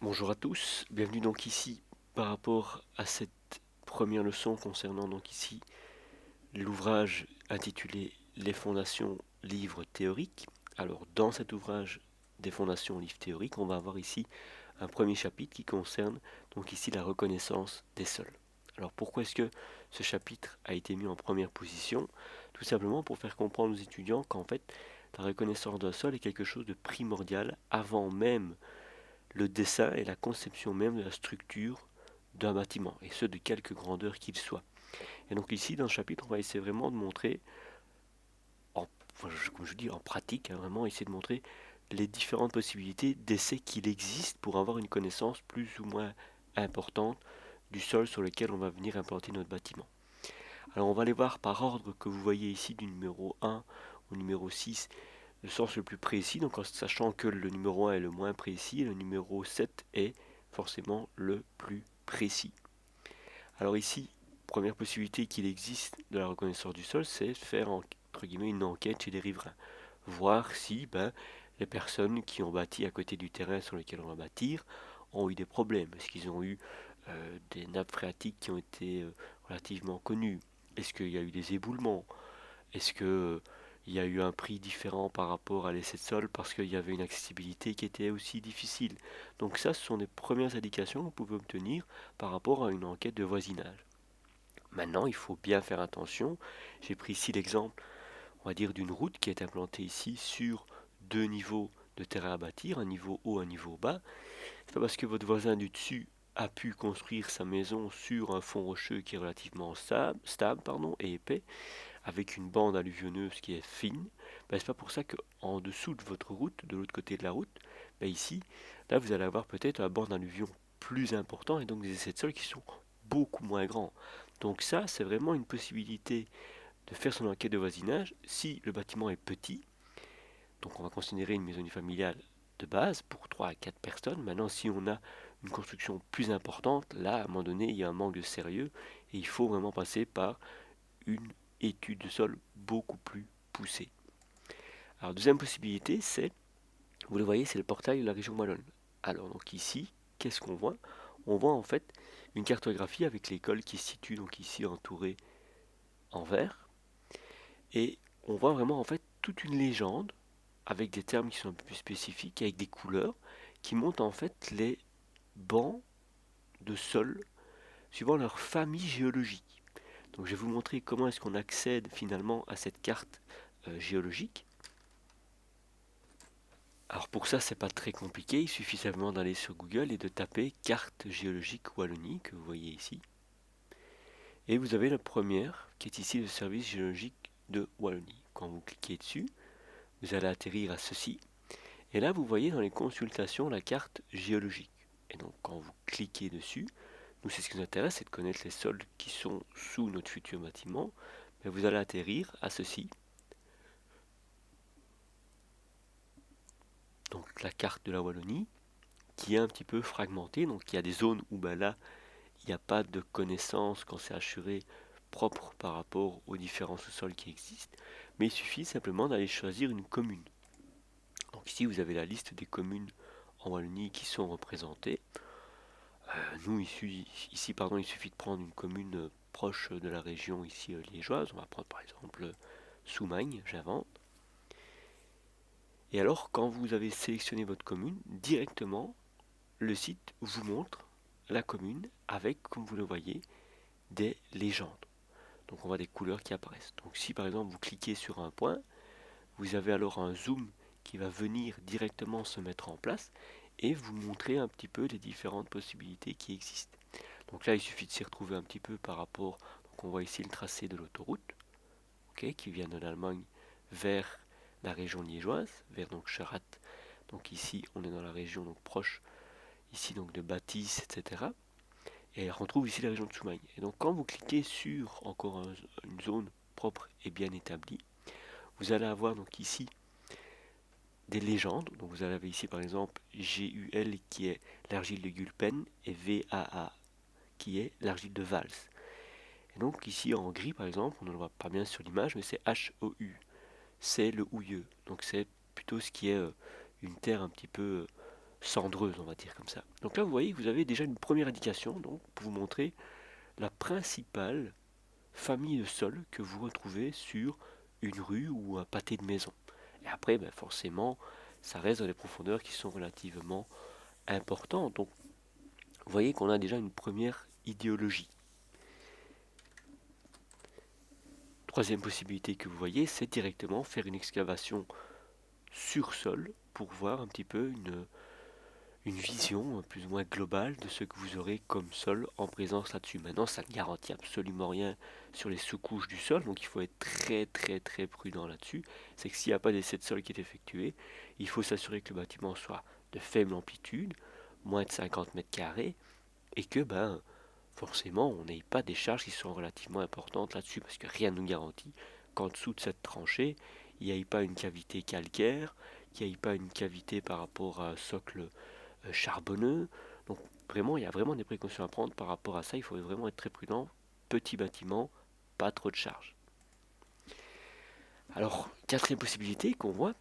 Bonjour à tous, bienvenue donc ici par rapport à cette première leçon concernant donc ici l'ouvrage intitulé Les fondations livres théoriques. Alors dans cet ouvrage des fondations livres théoriques, on va avoir ici un premier chapitre qui concerne donc ici la reconnaissance des sols. Alors pourquoi est-ce que ce chapitre a été mis en première position? Tout simplement pour faire comprendre aux étudiants qu'en fait la reconnaissance d'un sol est quelque chose de primordial avant même le dessin et la conception même de la structure d'un bâtiment, et ce de quelque grandeur qu'il soit. Et donc ici, dans ce chapitre, on va essayer vraiment de montrer, comme je dis, en pratique, vraiment essayer de montrer les différentes possibilités d'essais qu'il existe pour avoir une connaissance plus ou moins importante du sol sur lequel on va venir implanter notre bâtiment. Alors on va les voir par ordre que vous voyez ici du numéro 1 au numéro 6, le sens le plus précis, donc en sachant que le numéro 1 est le moins précis, et le numéro 7 est forcément le plus précis. Alors ici, première possibilité qu'il existe de la reconnaissance du sol, c'est faire entre guillemets une enquête chez les riverains. Voir si les personnes qui ont bâti à côté du terrain sur lequel on va bâtir ont eu des problèmes. Est-ce qu'ils ont eu des nappes phréatiques qui ont été relativement connues? Est-ce qu'il y a eu des éboulements? Est-ce que il y a eu un prix différent par rapport à l'essai de sol parce qu'il y avait une accessibilité qui était aussi difficile? Donc ça, ce sont des premières indications que vous pouvez obtenir par rapport à une enquête de voisinage. Maintenant, il faut bien faire attention. J'ai pris ici l'exemple, on va dire, d'une route qui est implantée ici sur deux niveaux de terrain à bâtir, un niveau haut, un niveau bas. C'est pas parce que votre voisin du dessus a pu construire sa maison sur un fond rocheux qui est relativement stable et épais, avec une bande alluvionneuse qui est fine, c'est pas pour ça qu'en dessous de votre route, de l'autre côté de la route, ici, là vous allez avoir peut-être un bande d'alluvion plus important et donc des essais de sol qui sont beaucoup moins grands. Donc ça, c'est vraiment une possibilité de faire son enquête de voisinage si le bâtiment est petit. Donc on va considérer une maison unifamiliale de base pour 3 à 4 personnes. Maintenant, si on a une construction plus importante, là, à un moment donné, il y a un manque de sérieux et il faut vraiment passer par une étude de sol beaucoup plus poussée. Alors, deuxième possibilité, c'est, vous le voyez, c'est le portail de la région wallonne. Alors, donc ici, qu'est-ce qu'on voit? On voit en fait une cartographie avec l'école qui se situe donc ici entourée en vert. Et on voit vraiment en fait toute une légende avec des termes qui sont un peu plus spécifiques, avec des couleurs qui montrent en fait les bancs de sol suivant leur famille géologique. Donc je vais vous montrer comment est-ce qu'on accède finalement à cette carte géologique. Alors pour ça, c'est pas très compliqué, il suffit simplement d'aller sur Google et de taper carte géologique Wallonie que vous voyez ici. Et vous avez la première qui est ici le service géologique de Wallonie. Quand vous cliquez dessus, vous allez atterrir à ceci. Et là, vous voyez dans les consultations la carte géologique. Et donc quand vous cliquez dessus, nous c'est ce qui nous intéresse, c'est de connaître les sols qui sont sous notre futur bâtiment. Mais vous allez atterrir à ceci. Donc la carte de la Wallonie, qui est un petit peu fragmentée. Donc il y a des zones où là, il n'y a pas de connaissance quand c'est assuré propre par rapport aux différents sous-sols qui existent. Mais il suffit simplement d'aller choisir une commune. Donc ici, vous avez la liste des communes en Wallonie qui sont représentées. Nous, il suffit de prendre une commune proche de la région ici liégeoise. On va prendre par exemple Soumagne, j'invente. Et alors, quand vous avez sélectionné votre commune, directement, le site vous montre la commune avec, comme vous le voyez, des légendes. Donc on voit des couleurs qui apparaissent. Donc si par exemple vous cliquez sur un point, vous avez alors un zoom qui va venir directement se mettre en place et vous montrer un petit peu les différentes possibilités qui existent. Donc là il suffit de s'y retrouver un petit peu par rapport, donc on voit ici le tracé de l'autoroute, qui vient de l'Allemagne vers la région liégeoise, vers donc Charat. Donc ici on est dans la région donc proche ici donc de Bâtisse, etc. Et on retrouve ici la région de Soumagne. Et donc quand vous cliquez sur encore une zone propre et bien établie, vous allez avoir donc ici des légendes. Donc vous avez ici par exemple GUL qui est l'argile de Gulpen et VAA qui est l'argile de Vals. Et donc ici en gris par exemple, on ne le voit pas bien sur l'image, mais c'est HOU. C'est le houilleux. Donc c'est plutôt ce qui est une terre un petit peu cendreuse, on va dire comme ça. Donc là, vous voyez que vous avez déjà une première indication donc, pour vous montrer la principale famille de sols que vous retrouvez sur une rue ou un pâté de maison. Et après, ben, forcément, ça reste dans des profondeurs qui sont relativement importantes. Donc, vous voyez qu'on a déjà une première idéologie. Troisième possibilité que vous voyez, c'est directement faire une excavation sur sol pour voir un petit peu une vision plus ou moins globale de ce que vous aurez comme sol en présence là-dessus. Maintenant, ça ne garantit absolument rien sur les sous-couches du sol, donc il faut être très très très prudent là-dessus. C'est que s'il n'y a pas d'essai de sol qui est effectué, il faut s'assurer que le bâtiment soit de faible amplitude, moins de 50 mètres carrés, et que ben forcément on n'ait pas des charges qui sont relativement importantes là-dessus, parce que rien ne nous garantit qu'en dessous de cette tranchée, il n'y ait pas une cavité calcaire, qu'il n'y ait pas une cavité par rapport à un socle charbonneux. Donc vraiment, il y a vraiment des précautions à prendre par rapport à ça. Il faut vraiment être très prudent. Petit bâtiment, pas trop de charge. Alors, quatrième possibilité qu'on voit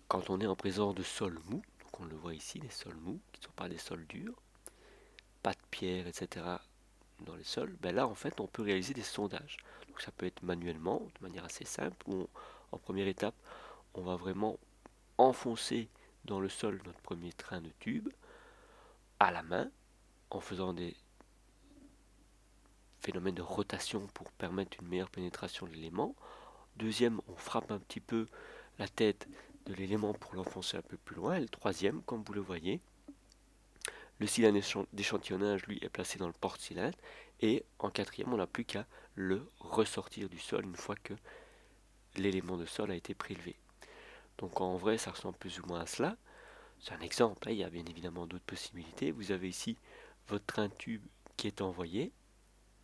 quand on est en présence de sols mous, donc on le voit ici, des sols mous, qui ne sont pas des sols durs, pas de pierre, etc. dans les sols, ben là en fait on peut réaliser des sondages. Donc ça peut être manuellement, de manière assez simple, où en première étape on va vraiment enfoncer dans le sol notre premier train de tube à la main, en faisant des phénomène de rotation pour permettre une meilleure pénétration de l'élément. Deuxième, on frappe un petit peu la tête de l'élément pour l'enfoncer un peu plus loin. Et le troisième, comme vous le voyez, le cylindre d'échantillonnage, lui, est placé dans le porte-cylindre. Et en quatrième, on n'a plus qu'à le ressortir du sol une fois que l'élément de sol a été prélevé. Donc en vrai, ça ressemble plus ou moins à cela. C'est un exemple, hein, il y a bien évidemment d'autres possibilités. Vous avez ici votre train de tube qui est envoyé,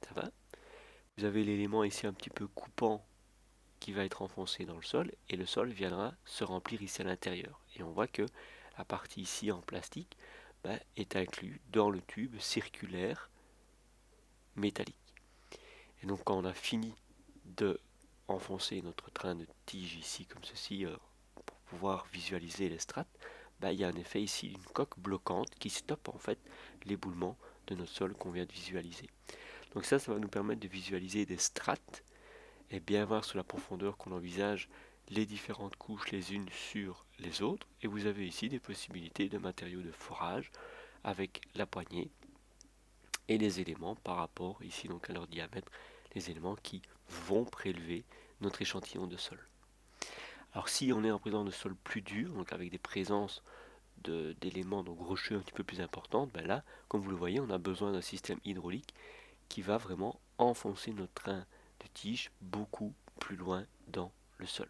ça va. Vous avez l'élément ici un petit peu coupant qui va être enfoncé dans le sol et le sol viendra se remplir ici à l'intérieur. Et on voit que la partie ici en plastique est inclue dans le tube circulaire métallique. Et donc quand on a fini de enfoncer notre train de tige ici comme ceci pour pouvoir visualiser les strates, il y a en effet ici une coque bloquante qui stoppe en fait l'éboulement de notre sol qu'on vient de visualiser. Donc ça va nous permettre de visualiser des strates et bien voir sur la profondeur qu'on envisage les différentes couches les unes sur les autres. Et vous avez ici des possibilités de matériaux de forage avec la poignée et les éléments par rapport ici donc à leur diamètre, les éléments qui vont prélever notre échantillon de sol. Alors si on est en présence de sol plus dur, donc avec des présences d'éléments donc rocheux un petit peu plus importantes, là, comme vous le voyez, on a besoin d'un système hydraulique qui va vraiment enfoncer notre train de tige beaucoup plus loin dans le sol.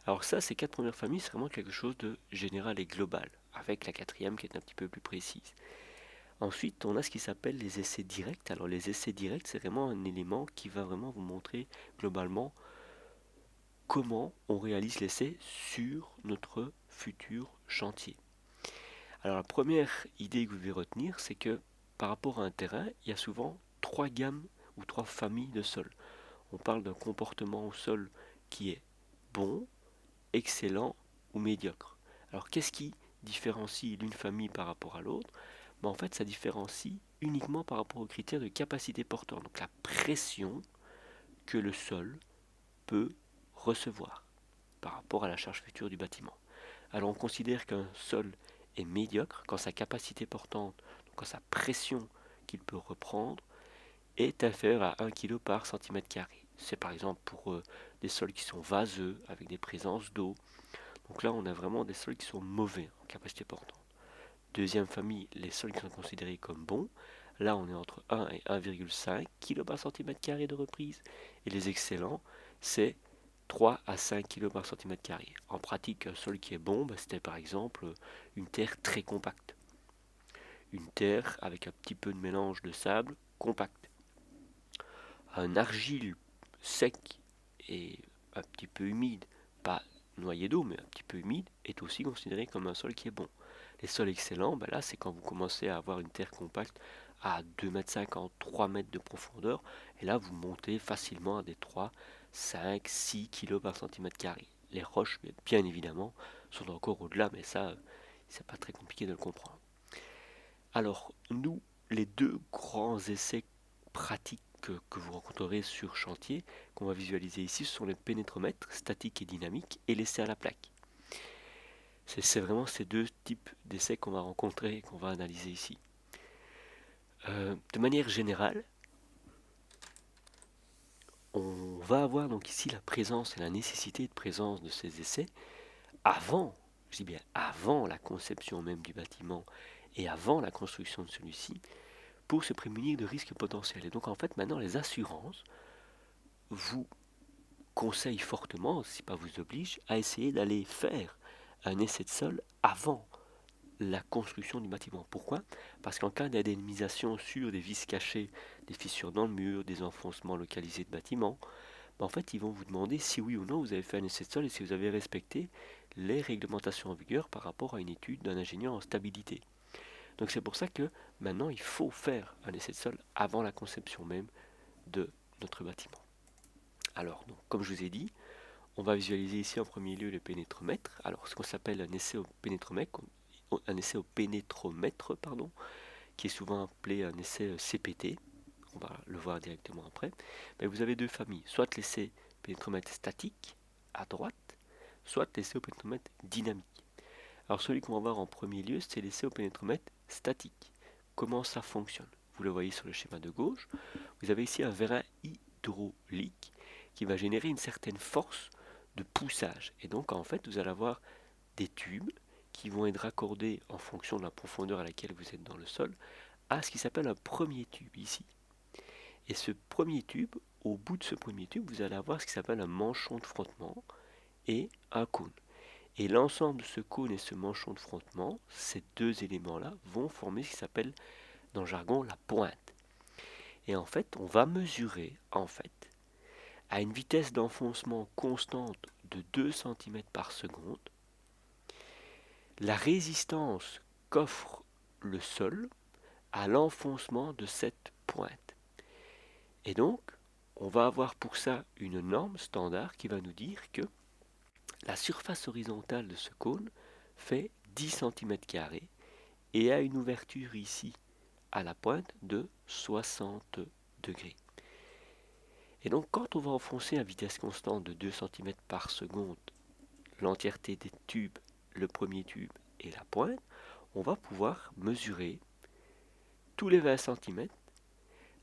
Alors ça, ces quatre premières familles, c'est vraiment quelque chose de général et global, avec la quatrième qui est un petit peu plus précise. Ensuite, on a ce qui s'appelle les essais directs. Alors les essais directs, c'est vraiment un élément qui va vraiment vous montrer globalement comment on réalise l'essai sur notre futur chantier. Alors la première idée que vous devez retenir, c'est que par rapport à un terrain, il y a souvent trois gammes ou trois familles de sols. On parle d'un comportement au sol qui est bon, excellent ou médiocre. Alors qu'est-ce qui différencie l'une famille par rapport à l'autre? En fait, ça différencie uniquement par rapport aux critères de capacité porteur, donc la pression que le sol peut recevoir par rapport à la charge future du bâtiment. Alors on considère qu'un sol est médiocre quand sa capacité portante, donc quand sa pression qu'il peut reprendre, est inférieure à 1 kg par centimètre carré. C'est par exemple pour des sols qui sont vaseux, avec des présences d'eau. Donc là, on a vraiment des sols qui sont mauvais en capacité portante. Deuxième famille, les sols qui sont considérés comme bons. Là, on est entre 1 et 1,5 kg par centimètre carré de reprise. Et les excellents, c'est 3 à 5 kg par centimètre carré. En pratique, un sol qui est bon, c'était par exemple une terre très compacte. Une terre avec un petit peu de mélange de sable compact. Un argile sec et un petit peu humide, pas noyé d'eau, mais un petit peu humide, est aussi considéré comme un sol qui est bon. Les sols excellents, là, c'est quand vous commencez à avoir une terre compacte à 2,50 m, 3 mètres de profondeur, et là, vous montez facilement à des 3, 5, 6 kg par centimètre carré. Les roches, bien évidemment, sont encore au-delà, mais ça, C'est pas très compliqué de le comprendre. Alors, nous, les deux grands essais pratiques que vous rencontrerez sur chantier, qu'on va visualiser ici, ce sont les pénétromètres statiques et dynamiques et l'essai à la plaque. C'est vraiment ces deux types d'essais qu'on va rencontrer et qu'on va analyser ici. De manière générale, on va avoir donc ici la présence et la nécessité de présence de ces essais avant, je dis bien avant la conception même du bâtiment et avant la construction de celui-ci, pour se prémunir de risques potentiels. Et donc en fait maintenant les assurances vous conseillent fortement, si pas vous obligent, à essayer d'aller faire un essai de sol avant la construction du bâtiment. Pourquoi? Parce qu'en cas d'indemnisation sur des vis cachées, des fissures dans le mur, des enfoncements localisés de bâtiments, en fait ils vont vous demander si oui ou non vous avez fait un essai de sol et si vous avez respecté les réglementations en vigueur par rapport à une étude d'un ingénieur en stabilité. Donc c'est pour ça que maintenant il faut faire un essai de sol avant la conception même de notre bâtiment. Alors, donc, comme je vous ai dit, on va visualiser ici en premier lieu le pénétromètre. Alors, ce qu'on s'appelle un essai au pénétromètre, pardon, qui est souvent appelé un essai CPT, on va le voir directement après. Mais vous avez deux familles, soit l'essai pénétromètre statique à droite, soit l'essai au pénétromètre dynamique. Alors celui qu'on va voir en premier lieu, c'est l'essai au pénétromètre statique. Comment ça fonctionne? Vous le voyez sur le schéma de gauche. Vous avez ici un vérin hydraulique qui va générer une certaine force de poussage. Et donc en fait, vous allez avoir des tubes qui vont être raccordés en fonction de la profondeur à laquelle vous êtes dans le sol à ce qui s'appelle un premier tube ici. Et ce premier tube, au bout de ce premier tube, vous allez avoir ce qui s'appelle un manchon de frottement et un cône. Et l'ensemble de ce cône et ce manchon de frottement, ces deux éléments-là, vont former ce qui s'appelle dans le jargon la pointe. Et en fait, on va mesurer à une vitesse d'enfoncement constante de 2 cm par seconde la résistance qu'offre le sol à l'enfoncement de cette pointe. Et donc, on va avoir pour ça une norme standard qui va nous dire que la surface horizontale de ce cône fait 10 cm² et a une ouverture ici à la pointe de 60 degrés. Et donc quand on va enfoncer à vitesse constante de 2 cm par seconde l'entièreté des tubes, le premier tube et la pointe, on va pouvoir mesurer tous les 20 cm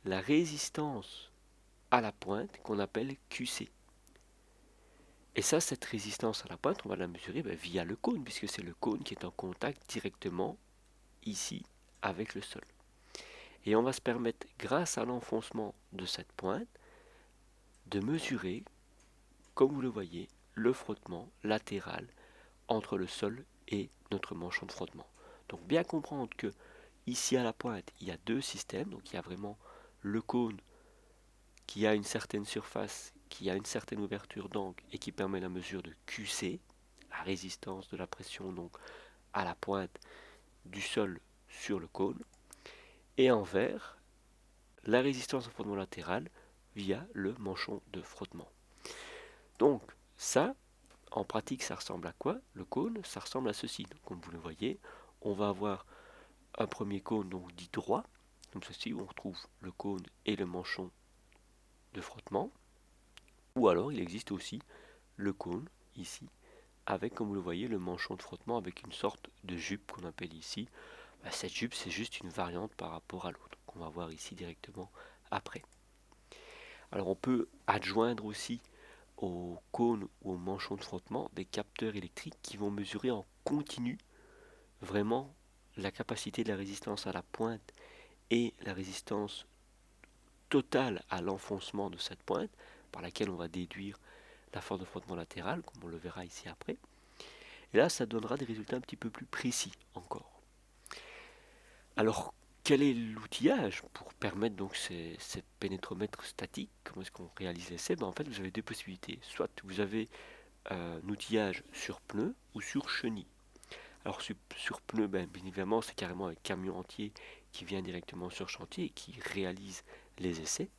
la résistance à la pointe qu'on appelle QC. Et ça, cette résistance à la pointe, on va la mesurer via le cône, puisque c'est le cône qui est en contact directement ici avec le sol. Et on va se permettre, grâce à l'enfoncement de cette pointe, de mesurer, comme vous le voyez, le frottement latéral entre le sol et notre manchon de frottement. Donc bien comprendre que ici à la pointe, il y a deux systèmes. Donc il y a vraiment le cône qui a une certaine surface, qui a une certaine ouverture d'angle et qui permet la mesure de QC, la résistance de la pression donc à la pointe du sol sur le cône. Et en vert, la résistance au frottement latéral via le manchon de frottement. Donc ça, en pratique, ça ressemble à quoi? Le cône, ça ressemble à ceci. Donc, comme vous le voyez, on va avoir un premier cône donc dit droit, comme ceci, où on retrouve le cône et le manchon de frottement. Ou alors, il existe aussi le cône, ici, avec, comme vous le voyez, le manchon de frottement avec une sorte de jupe qu'on appelle ici. Cette jupe, c'est juste une variante par rapport à l'autre, qu'on va voir ici directement après. Alors, on peut adjoindre aussi au cône ou au manchon de frottement des capteurs électriques qui vont mesurer en continu vraiment la capacité de la résistance à la pointe et la résistance totale à l'enfoncement de cette pointe, par laquelle on va déduire la force de frottement latérale, comme on le verra ici après. Et là, ça donnera des résultats un petit peu plus précis encore. Alors, quel est l'outillage pour permettre donc ces pénétromètres statiques? Comment est-ce qu'on réalise l'essai? En fait, vous avez deux possibilités. Soit vous avez un outillage sur pneu ou sur chenille. Alors sur pneu, bien évidemment, c'est carrément un camion entier qui vient directement sur chantier et qui réalise les essais.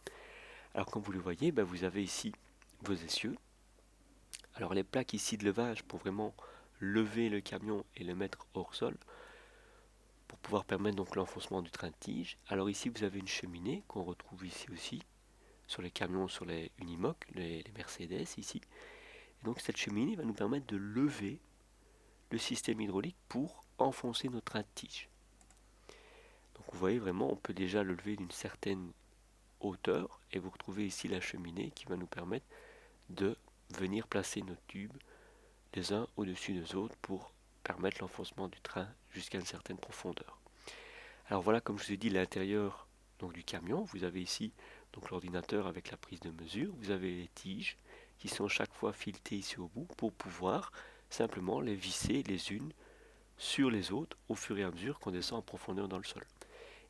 Alors comme vous le voyez, vous avez ici vos essieux. Alors les plaques ici de levage pour vraiment lever le camion et le mettre hors sol pour pouvoir permettre donc l'enfoncement du train de tige. Alors ici vous avez une cheminée qu'on retrouve ici aussi sur les camions, sur les Unimog, les Mercedes ici. Et donc cette cheminée va nous permettre de lever le système hydraulique pour enfoncer notre train de tige. Donc vous voyez vraiment, on peut déjà le lever d'une certaine hauteur et vous retrouvez ici la cheminée qui va nous permettre de venir placer nos tubes les uns au-dessus des autres pour permettre l'enfoncement du train jusqu'à une certaine profondeur. Alors voilà, comme je vous ai dit, l'intérieur donc du camion, vous avez ici donc l'ordinateur avec la prise de mesure, vous avez les tiges qui sont chaque fois filetées ici au bout pour pouvoir simplement les visser les unes sur les autres au fur et à mesure qu'on descend en profondeur dans le sol.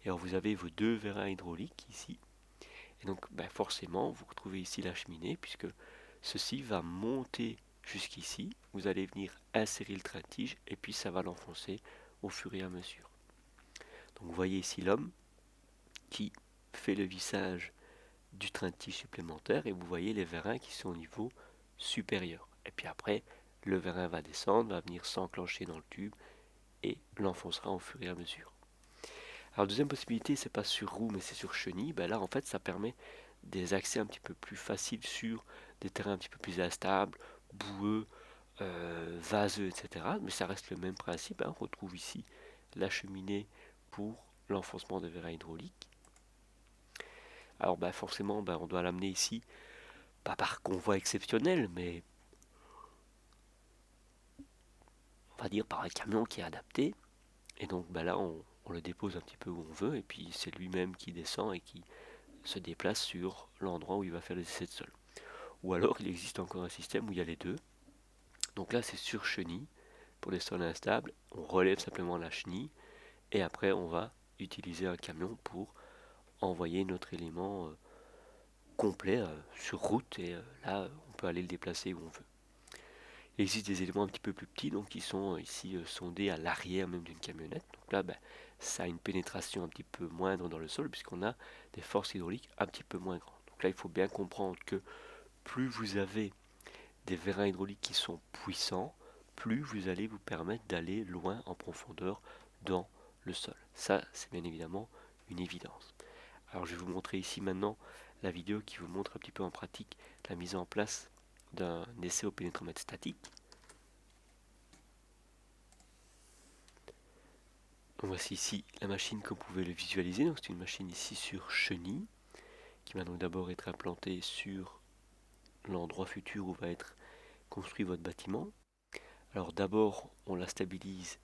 Et alors vous avez vos deux vérins hydrauliques ici. Et donc forcément vous retrouvez ici la cheminée puisque ceci va monter jusqu'ici. Vous allez venir insérer le train de tige et puis ça va l'enfoncer au fur et à mesure. Donc vous voyez ici l'homme qui fait le vissage du train de tige supplémentaire et vous voyez les vérins qui sont au niveau supérieur. Et puis après, le vérin va descendre, va venir s'enclencher dans le tube et l'enfoncera au fur et à mesure. Alors deuxième possibilité, c'est pas sur roue mais c'est sur chenille. Là en fait ça permet des accès un petit peu plus faciles sur des terrains un petit peu plus instables, boueux, vaseux, etc. Mais ça reste le même principe. On retrouve ici la cheminée pour l'enfoncement de vérins hydrauliques. Alors forcément on doit l'amener ici, pas par convoi exceptionnel, mais on va dire par un camion qui est adapté. Et donc là on le dépose un petit peu où on veut et puis c'est lui-même qui descend et qui se déplace sur l'endroit où il va faire les essais de sol. Ou alors il existe encore un système où il y a les deux. Donc là c'est sur chenille pour les sols instables, on relève simplement la chenille et après on va utiliser un camion pour envoyer notre élément complet sur route et là on peut aller le déplacer où on veut. Il existe des éléments un petit peu plus petits donc qui sont ici sondés à l'arrière même d'une camionnette. Donc là ça a une pénétration un petit peu moindre dans le sol puisqu'on a des forces hydrauliques un petit peu moins grandes. Donc là il faut bien comprendre que plus vous avez des vérins hydrauliques qui sont puissants, plus vous allez vous permettre d'aller loin en profondeur dans le sol. Ça, c'est bien évidemment une évidence. Alors je vais vous montrer ici maintenant la vidéo qui vous montre un petit peu en pratique la mise en place d'un essai au pénétromètre statique. Donc voici ici la machine comme vous pouvez le visualiser. Donc c'est une machine ici sur chenille qui va donc d'abord être implantée sur l'endroit futur où va être construit votre bâtiment. Alors d'abord on la stabilise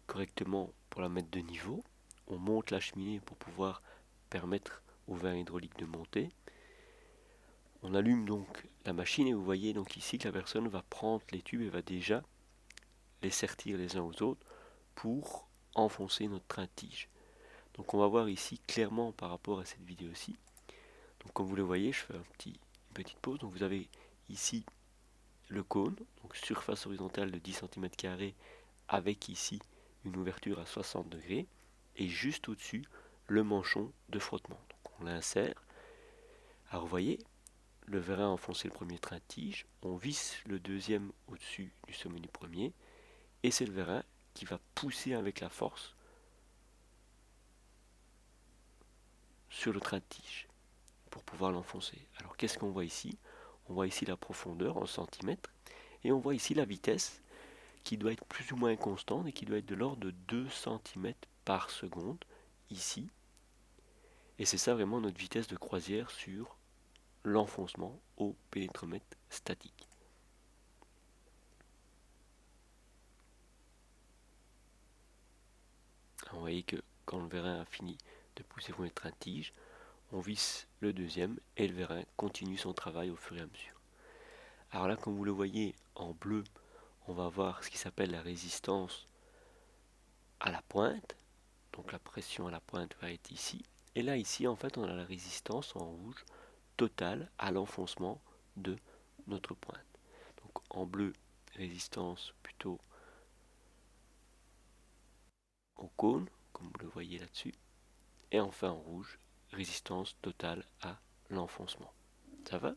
correctement pour la mettre de niveau. On monte la cheminée pour pouvoir permettre au vin hydraulique de monter. On allume donc la machine et vous voyez donc ici que la personne va prendre les tubes et va déjà les sertir les uns aux autres pour enfoncer notre train de tige. Donc on va voir ici clairement par rapport à cette vidéo-ci. Donc comme vous le voyez, je fais une petite pause. Donc vous avez ici le cône, donc surface horizontale de 10 cm² avec ici une ouverture à 60 degrés et juste au-dessus le manchon de frottement. Donc on l'insère. Alors vous voyez, le vérin a enfoncé le premier train de tige, on visse le deuxième au-dessus du sommet du premier et c'est le vérin qui va pousser avec la force sur le train de tige pour pouvoir l'enfoncer. Alors qu'est-ce qu'on voit ici? On voit ici la profondeur en centimètres et on voit ici la vitesse qui doit être plus ou moins constante et qui doit être de l'ordre de 2 cm par seconde ici. Et c'est ça vraiment notre vitesse de croisière sur l'enfoncement au pénétromètre statique. Alors vous voyez que quand le vérin a fini de pousser pour mettre un tige, on visse le deuxième et le vérin continue son travail au fur et à mesure. Alors là, comme vous le voyez en bleu, on va voir ce qui s'appelle la résistance à la pointe. Donc la pression à la pointe va être ici. Et là, ici, en fait, on a la résistance en rouge totale à l'enfoncement de notre pointe. Donc en bleu, résistance plutôt au cône, comme vous le voyez là-dessus. Et enfin en rouge, résistance totale à l'enfoncement. Ça va?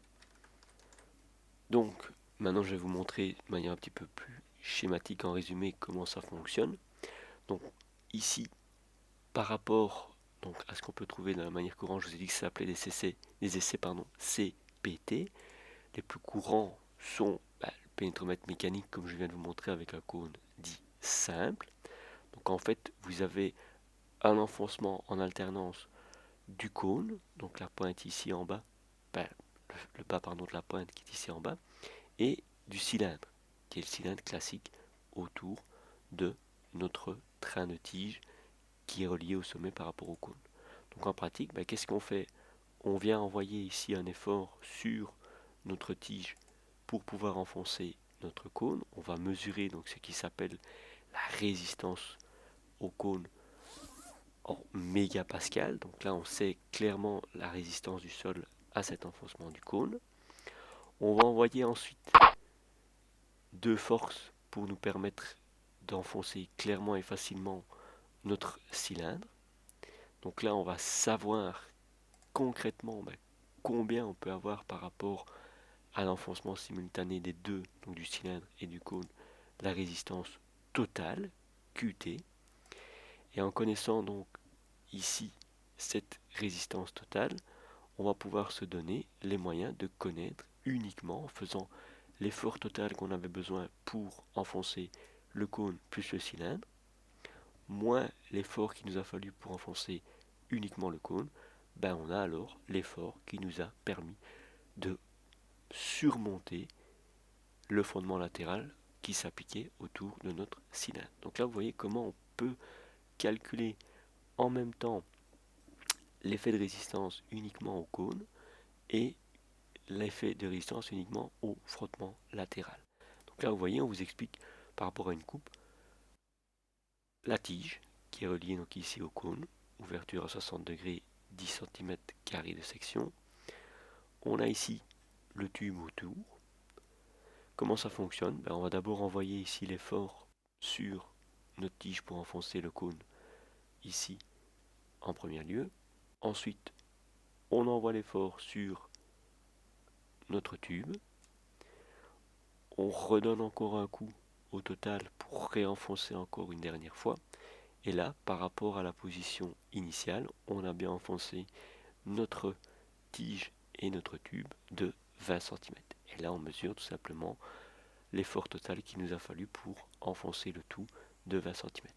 Donc, maintenant je vais vous montrer de manière un petit peu plus schématique en résumé comment ça fonctionne. Donc ici, par rapport donc, à ce qu'on peut trouver de la manière courante, je vous ai dit que ça s'appelait des essais CPT. Les plus courants sont le pénétromètre mécanique, comme je viens de vous montrer avec un cône dit simple. Donc en fait, vous avez un enfoncement en alternance du cône, donc la pointe ici en bas, ben, le bas pardon, de la pointe qui est ici en bas, et du cylindre, qui est le cylindre classique autour de notre train de tige qui est relié au sommet par rapport au cône. Donc en pratique, qu'est-ce qu'on fait? On vient envoyer ici un effort sur notre tige pour pouvoir enfoncer notre cône. On va mesurer donc ce qui s'appelle la résistance au cône en mégapascal. Donc là, on sait clairement la résistance du sol à cet enfoncement du cône. On va envoyer ensuite deux forces pour nous permettre d'enfoncer clairement et facilement notre cylindre. Donc là, on va savoir concrètement combien on peut avoir par rapport à l'enfoncement simultané des deux, donc du cylindre et du cône, la résistance totale, QT. Et en connaissant donc ici cette résistance totale, on va pouvoir se donner les moyens de connaître uniquement en faisant l'effort total qu'on avait besoin pour enfoncer le cône plus le cylindre, moins l'effort qu'il nous a fallu pour enfoncer uniquement le cône, on a alors l'effort qui nous a permis de surmonter le fondement latéral qui s'appliquait autour de notre cylindre. Donc là, vous voyez comment on peut calculer en même temps l'effet de résistance uniquement au cône et l'effet de résistance uniquement au frottement latéral. Donc là, vous voyez, on vous explique par rapport à une coupe la tige qui est reliée donc ici au cône, ouverture à 60 degrés, 10 cm² de section. On a ici le tube autour. Comment ça fonctionne? On va d'abord envoyer ici l'effort sur notre tige pour enfoncer le cône ici en premier lieu. Ensuite, on envoie l'effort sur notre tube. On redonne encore un coup au total pour réenfoncer encore une dernière fois. Et là, par rapport à la position initiale, on a bien enfoncé notre tige et notre tube de 20 cm. Et là, on mesure tout simplement l'effort total qu'il nous a fallu pour enfoncer le tout de 20 cm.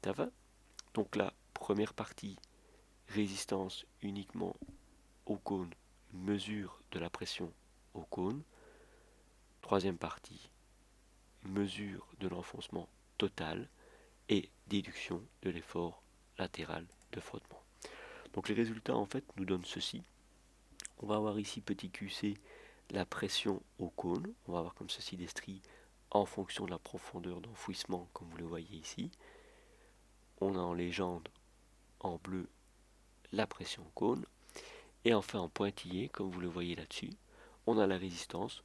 Ça va? Donc là, première partie, résistance uniquement au cône, mesure de la pression au cône. Troisième partie, mesure de l'enfoncement total et déduction de l'effort latéral de frottement. Donc les résultats en fait nous donnent ceci. On va avoir ici petit qc la pression au cône. On va avoir comme ceci des stries en fonction de la profondeur d'enfouissement comme vous le voyez ici. On a en légende en bleu la pression au cône. Et enfin en pointillé, comme vous le voyez là-dessus, on a la résistance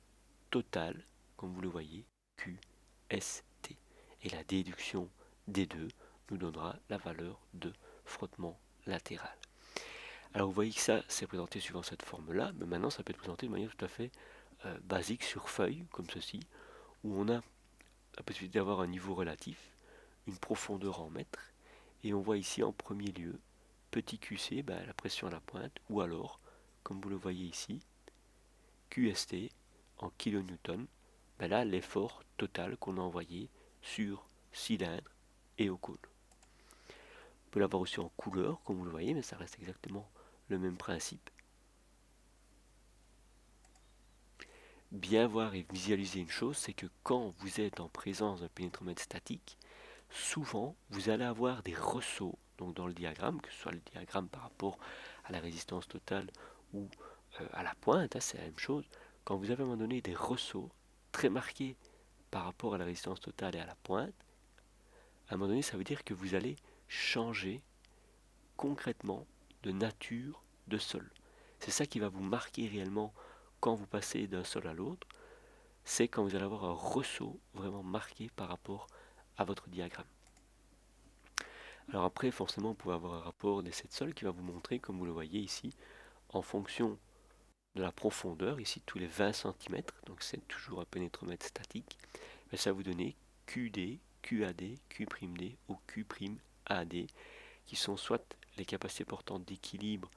totale, comme vous le voyez, QST. Et la déduction des deux nous donnera la valeur de frottement latéral. Alors vous voyez que ça, c'est présenté suivant cette forme-là, mais maintenant ça peut être présenté de manière tout à fait basique sur feuille, comme ceci, où on a la possibilité d'avoir un niveau relatif, une profondeur en mètres, et on voit ici en premier lieu, petit QC, la pression à la pointe, ou alors, comme vous le voyez ici, QST en kilonewton, là l'effort total qu'on a envoyé sur cylindre et au cône. On peut l'avoir aussi en couleur, comme vous le voyez, mais ça reste exactement le même principe. Bien voir et visualiser une chose, c'est que quand vous êtes en présence d'un pénétromètre statique, souvent vous allez avoir des ressauts donc dans le diagramme, que ce soit le diagramme par rapport à la résistance totale ou à la pointe, c'est la même chose. Quand vous avez à un moment donné des ressauts très marqués par rapport à la résistance totale et à la pointe, à un moment donné ça veut dire que vous allez changer concrètement de nature de sol. C'est ça qui va vous marquer réellement quand vous passez d'un sol à l'autre, c'est quand vous allez avoir un ressaut vraiment marqué par rapport à votre diagramme. Alors après, forcément, vous pouvez avoir un rapport d'essai de sol qui va vous montrer, comme vous le voyez ici, en fonction de la profondeur, ici tous les 20 cm, donc c'est toujours un pénétromètre statique, ben, ça va vous donner QD, QAD, Q'D ou Q'AD, qui sont soit les capacités portantes d'équilibre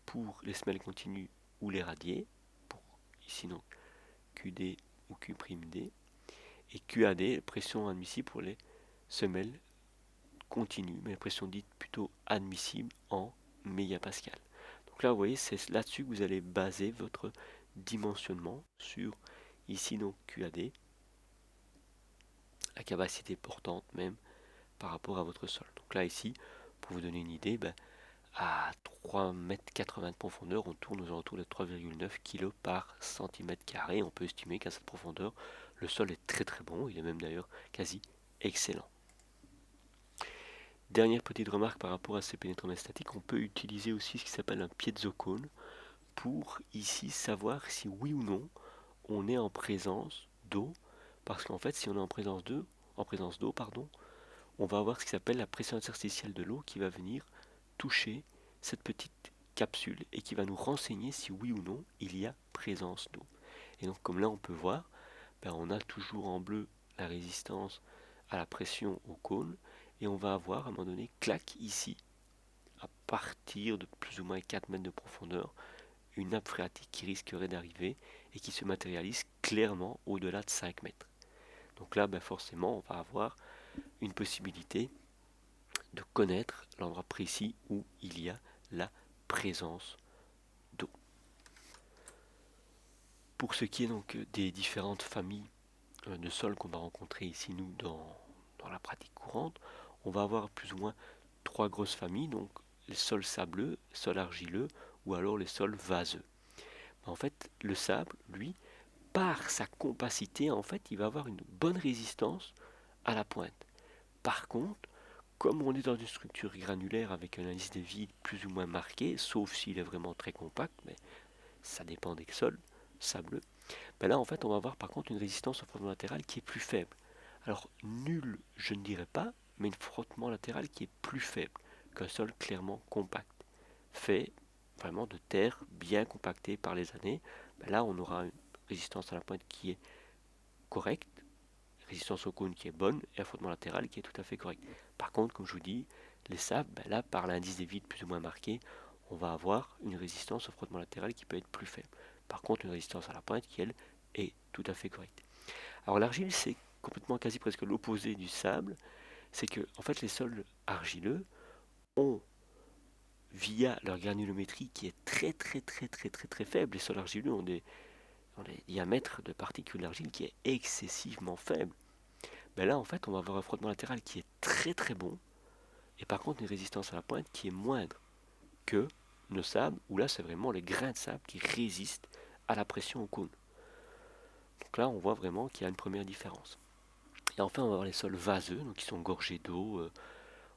pour les semelles continues ou les radiers, pour ici donc QD ou Q'D, et QAD, pression admissible pour les semelles continues, mais pression dite plutôt admissible en mégapascal. Donc là, vous voyez, c'est là-dessus que vous allez baser votre dimensionnement sur ici donc QAD, la capacité portante même par rapport à votre sol. Donc là ici, pour vous donner une idée, ben, à 3,80 m de profondeur, on tourne aux alentours de 3,9 kg par centimètre carré. On peut estimer qu'à cette profondeur, le sol est très très bon, il est même d'ailleurs quasi excellent. Dernière petite remarque par rapport à ces pénétrants statiques, on peut utiliser aussi ce qui s'appelle un piézocone pour ici savoir si oui ou non on est en présence d'eau, parce qu'en fait si on est en présence d'eau, on va avoir ce qui s'appelle la pression interstitielle de l'eau qui va venir toucher cette petite capsule et qui va nous renseigner si oui ou non il y a présence d'eau. Et donc comme là on peut voir, ben, on a toujours en bleu la résistance à la pression au cône, et on va avoir à un moment donné, clac, ici, à partir de plus ou moins 4 mètres de profondeur, une nappe phréatique qui risquerait d'arriver et qui se matérialise clairement au-delà de 5 mètres. Donc là, ben forcément, on va avoir une possibilité de connaître l'endroit précis où il y a la présence d'eau. Pour ce qui est donc des différentes familles de sols qu'on va rencontrer ici, nous, dans la pratique courante, on va avoir plus ou moins trois grosses familles, donc les sols sableux, sols argileux ou alors les sols vaseux. En fait, le sable, lui, par sa compacité, en fait, il va avoir une bonne résistance à la pointe. Par contre, comme on est dans une structure granulaire avec un indice de vide plus ou moins marqué, sauf s'il est vraiment très compact, mais ça dépend des sols sableux, ben là en fait on va avoir par contre une résistance au frottement latéral qui est plus faible. Alors nul, je ne dirais pas, mais un frottement latéral qui est plus faible qu'un sol clairement compact, fait vraiment de terre bien compactée par les années. Ben là on aura une résistance à la pointe qui est correcte, résistance au cône qui est bonne et un frottement latéral qui est tout à fait correct. Par contre, comme je vous dis, les sables, ben là, par l'indice des vides plus ou moins marqué, on va avoir une résistance au frottement latéral qui peut être plus faible. Par contre, une résistance à la pointe qui, elle, est tout à fait correcte. Alors l'argile, c'est complètement quasi presque l'opposé du sable. C'est que, en fait, les sols argileux ont, via leur granulométrie qui est très très très très très très faible, les sols argileux ont des diamètres de particules d'argile qui est excessivement faible. Ben là, en fait, on va avoir un frottement latéral qui est très très bon, et par contre une résistance à la pointe qui est moindre que nos sables, où là c'est vraiment les grains de sable qui résistent à la pression au cône. Donc là, on voit vraiment qu'il y a une première différence. Et enfin, on va avoir les sols vaseux, donc qui sont gorgés d'eau,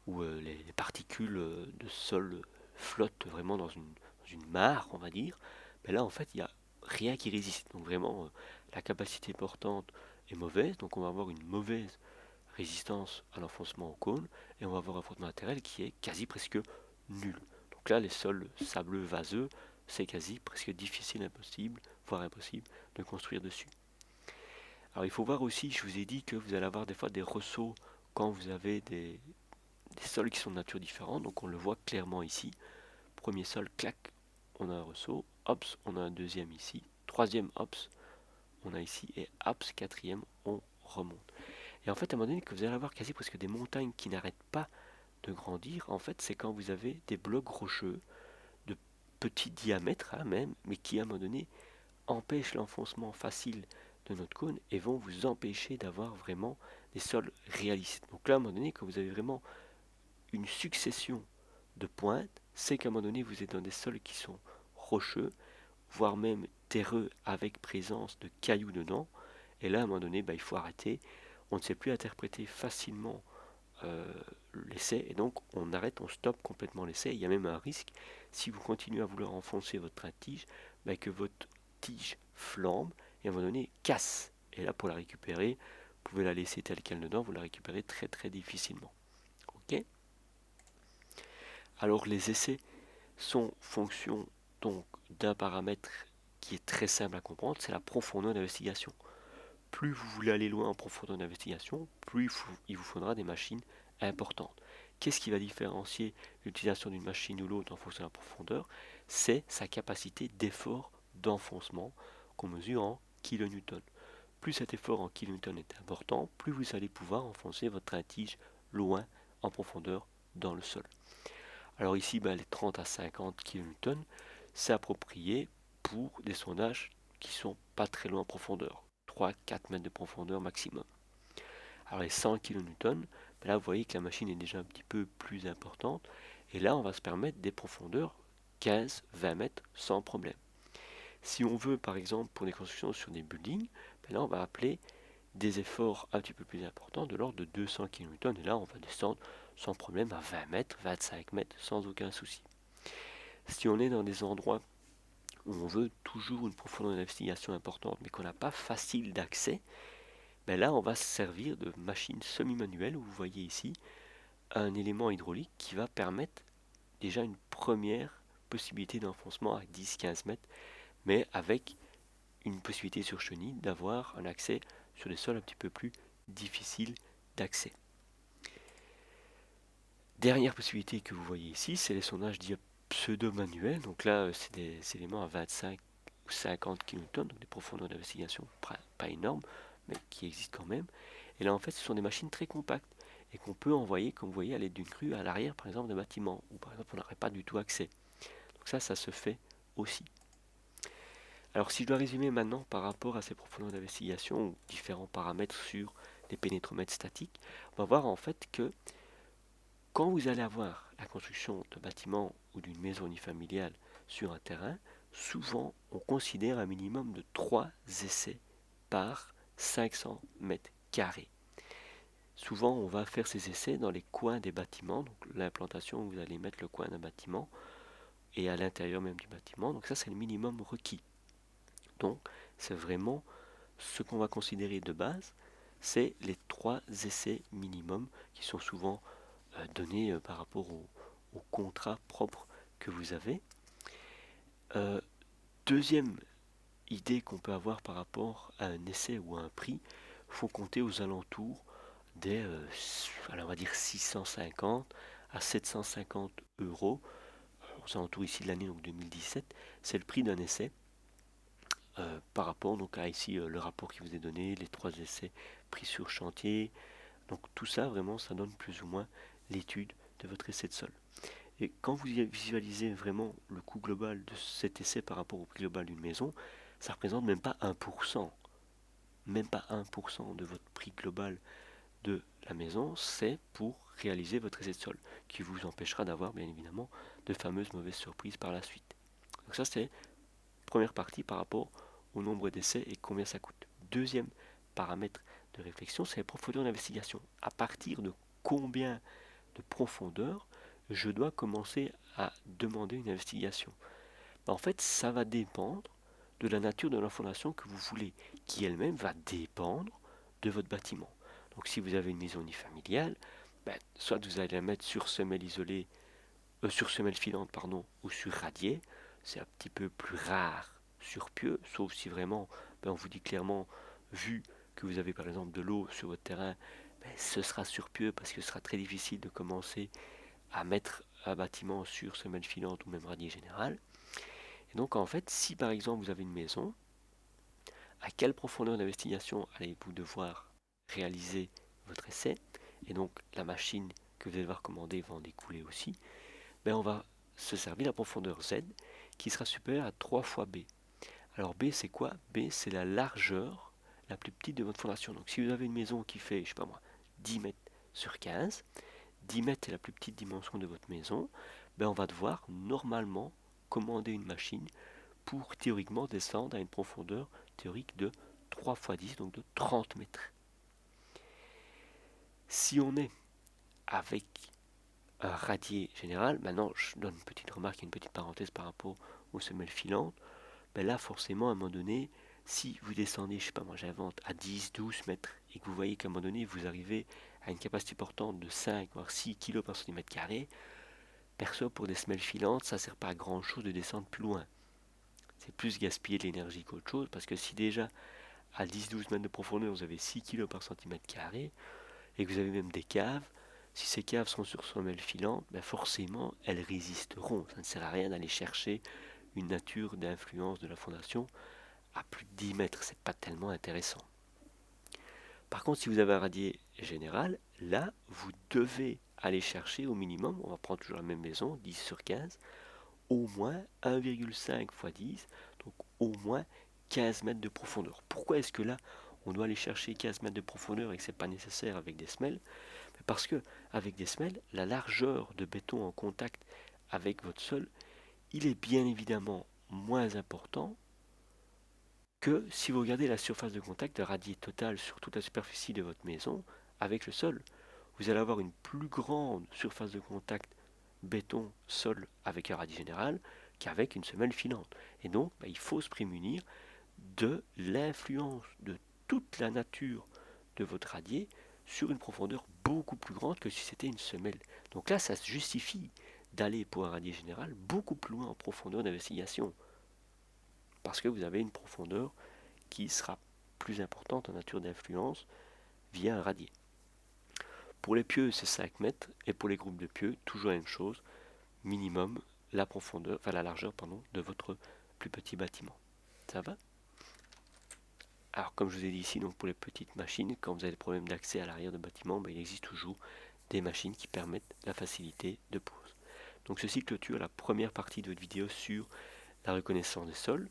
où les particules de sol flottent vraiment dans une mare, on va dire. Mais là, en fait, il n'y a rien qui résiste. Donc vraiment, la capacité portante est mauvaise, donc on va avoir une mauvaise résistance à l'enfoncement au cône, et on va avoir un frottement latéral qui est quasi presque nul. Donc là, les sols sableux vaseux, c'est quasi presque difficile, impossible, voire impossible de construire dessus. Alors il faut voir aussi, je vous ai dit que vous allez avoir des fois des ressauts quand vous avez des sols qui sont de nature différente, donc on le voit clairement ici. Premier sol, clac, on a un ressaut, hops, on a un deuxième ici, troisième, hops, on a ici, et hops, quatrième, on remonte. Et en fait, à un moment donné, que vous allez avoir quasi presque des montagnes qui n'arrêtent pas de grandir, en fait, c'est quand vous avez des blocs rocheux de petit diamètre, hein, même, mais qui, à un moment donné, empêchent l'enfoncement facile de notre cône et vont vous empêcher d'avoir vraiment des sols réalistes. Donc là, à un moment donné, quand vous avez vraiment une succession de pointes, c'est qu'à un moment donné, vous êtes dans des sols qui sont rocheux, voire même terreux avec présence de cailloux dedans. Et là, à un moment donné, il faut arrêter. On ne sait plus interpréter facilement l'essai, et donc on arrête, on stoppe complètement l'essai. Il y a même un risque, si vous continuez à vouloir enfoncer votre train de tige, que votre tige flambe et à un moment donné casse. Et là, pour la récupérer, vous pouvez la laisser telle qu'elle dedans, vous la récupérez très très difficilement. Ok. Alors les essais sont fonction donc d'un paramètre qui est très simple à comprendre, c'est la profondeur d'investigation. plus vous voulez aller loin en profondeur d'investigation, plus il vous faudra des machines importantes. Qu'est-ce qui va différencier l'utilisation d'une machine ou l'autre en fonction de la profondeur? C'est sa capacité d'effort d'enfoncement qu'on mesure en kilonewtons. Plus cet effort en kilonewtons est important, plus vous allez pouvoir enfoncer votre train-tige loin en profondeur dans le sol. Alors ici, les 30 à 50 kilonewtons, c'est approprié pour des sondages qui sont pas très loin en profondeur, 3-4 mètres de profondeur maximum. Alors les 100 kilonewtons, là vous voyez que la machine est déjà un petit peu plus importante, et là on va se permettre des profondeurs 15-20 mètres sans problème. Si on veut par exemple pour des constructions sur des buildings, là on va appeler des efforts un petit peu plus importants de l'ordre de 200 kilonewtons, et là on va descendre sans problème à 20 mètres, 25 mètres sans aucun souci. Si on est dans des endroits où on veut toujours une profondeur d'investigation importante mais qu'on n'a pas facile d'accès, là on va se servir de machines semi-manuelles où vous voyez ici un élément hydraulique qui va permettre déjà une première possibilité d'enfoncement à 10-15 mètres, mais avec une possibilité sur chenille d'avoir un accès sur des sols un petit peu plus difficiles d'accès. Dernière possibilité que vous voyez ici, c'est les sondages dits pseudo-manuels. Donc là, c'est des éléments à 25 ou 50 kilonewtons, donc des profondeurs d'investigation pas énormes, mais qui existent quand même. Et là, en fait, ce sont des machines très compactes et qu'on peut envoyer, comme vous voyez, à l'aide d'une crue à l'arrière, par exemple, d'un bâtiment, où par exemple, on n'aurait pas du tout accès. Donc ça se fait aussi. Alors, si je dois résumer maintenant par rapport à ces profondeurs d'investigation ou différents paramètres sur les pénétromètres statiques, on va voir en fait que quand vous allez avoir la construction d'un bâtiment ou d'une maison unifamiliale sur un terrain, souvent on considère un minimum de 3 essais par 500 mètres carrés. Souvent on va faire ces essais dans les coins des bâtiments, donc l'implantation où vous allez mettre le coin d'un bâtiment et à l'intérieur même du bâtiment, donc ça c'est le minimum requis. Donc c'est vraiment ce qu'on va considérer de base, c'est les 3 essais minimum qui sont souvent donnés par rapport au contrat propre que vous avez. Deuxième idée qu'on peut avoir par rapport à un essai ou à un prix, il faut compter aux alentours des on va dire 650 à 750 euros, aux alentours ici de l'année donc 2017, c'est le prix d'un essai. Par rapport donc à ici le rapport qui vous est donné, les 3 essais pris sur chantier, donc tout ça vraiment ça donne plus ou moins l'étude de votre essai de sol. Et quand vous visualisez vraiment le coût global de cet essai par rapport au prix global d'une maison, ça représente même pas 1%. Même pas 1% de votre prix global de la maison, c'est pour réaliser votre essai de sol, qui vous empêchera d'avoir bien évidemment de fameuses mauvaises surprises par la suite. Donc ça c'est la première partie par rapport au nombre d'essais et combien ça coûte. Deuxième paramètre de réflexion, c'est la profondeur d'investigation. À partir de combien de profondeur je dois commencer à demander une investigation? En fait, ça va dépendre de la nature de l'information que vous voulez, qui elle-même va dépendre de votre bâtiment. Donc si vous avez une maison unifamiliale, soit vous allez la mettre sur semelle isolée, sur semelle filante, pardon, ou sur radier. C'est un petit peu plus rare sur pieux, sauf si vraiment, on vous dit clairement, vu que vous avez par exemple de l'eau sur votre terrain, ce sera sur pieux parce que ce sera très difficile de commencer à mettre un bâtiment sur semelle filante ou même radier général. Et donc en fait, si par exemple vous avez une maison, à quelle profondeur d'investigation allez-vous devoir réaliser votre essai? Et donc la machine que vous allez devoir commander va en découler aussi. On va se servir de la profondeur Z qui sera supérieure à 3 fois B. Alors B c'est quoi? B c'est la largeur la plus petite de votre fondation. Donc si vous avez une maison qui fait, je sais pas moi, 10 mètres sur 15, 10 mètres est la plus petite dimension de votre maison, on va devoir normalement commander une machine pour théoriquement descendre à une profondeur théorique de 3 fois 10, donc de 30 mètres. Si on est avec un radier général, maintenant je donne une petite remarque et une petite parenthèse par rapport aux semelles filantes, là forcément à un moment donné, si vous descendez, je sais pas moi j'invente, à 10-12 mètres et que vous voyez qu'à un moment donné vous arrivez à une capacité portante de 5 voire 6 kg par centimètre carré, perso pour des semelles filantes ça sert pas à grand chose de descendre plus loin. C'est plus gaspiller de l'énergie qu'autre chose parce que si déjà à 10-12 mètres de profondeur, vous avez 6 kg par centimètre carré, et que vous avez même des caves, si ces caves sont sur semelle filante, ben forcément elles résisteront. Ça ne sert à rien d'aller chercher une nature d'influence de la fondation à plus de 10 mètres, c'est pas tellement intéressant. Par contre, si vous avez un radier général, là, vous devez aller chercher au minimum, on va prendre toujours la même maison, 10 sur 15, au moins 1,5 x 10, donc au moins 15 mètres de profondeur. Pourquoi est-ce que là, on doit aller chercher 15 mètres de profondeur et que ce n'est pas nécessaire avec des semelles? Parce que avec des semelles, la largeur de béton en contact avec votre sol, il est bien évidemment moins important que si vous regardez la surface de contact de radier total sur toute la superficie de votre maison avec le sol. Vous allez avoir une plus grande surface de contact béton-sol avec un radier général qu'avec une semelle filante. Et donc, il faut se prémunir de l'influence de toute la nature de votre radier sur une profondeur beaucoup plus grande que si c'était une semelle. Donc là, ça se justifie d'aller pour un radier général beaucoup plus loin en profondeur d'investigation. Parce que vous avez une profondeur qui sera plus importante en nature d'influence via un radier. Pour les pieux, c'est 5 mètres, et pour les groupes de pieux, toujours la même chose, minimum la profondeur, enfin la largeur de votre plus petit bâtiment. Ça va? Alors comme je vous ai dit ici, donc pour les petites machines, quand vous avez des problèmes d'accès à l'arrière de bâtiment, il existe toujours des machines qui permettent la facilité de pose. Donc ceci clôture la première partie de votre vidéo sur la reconnaissance des sols.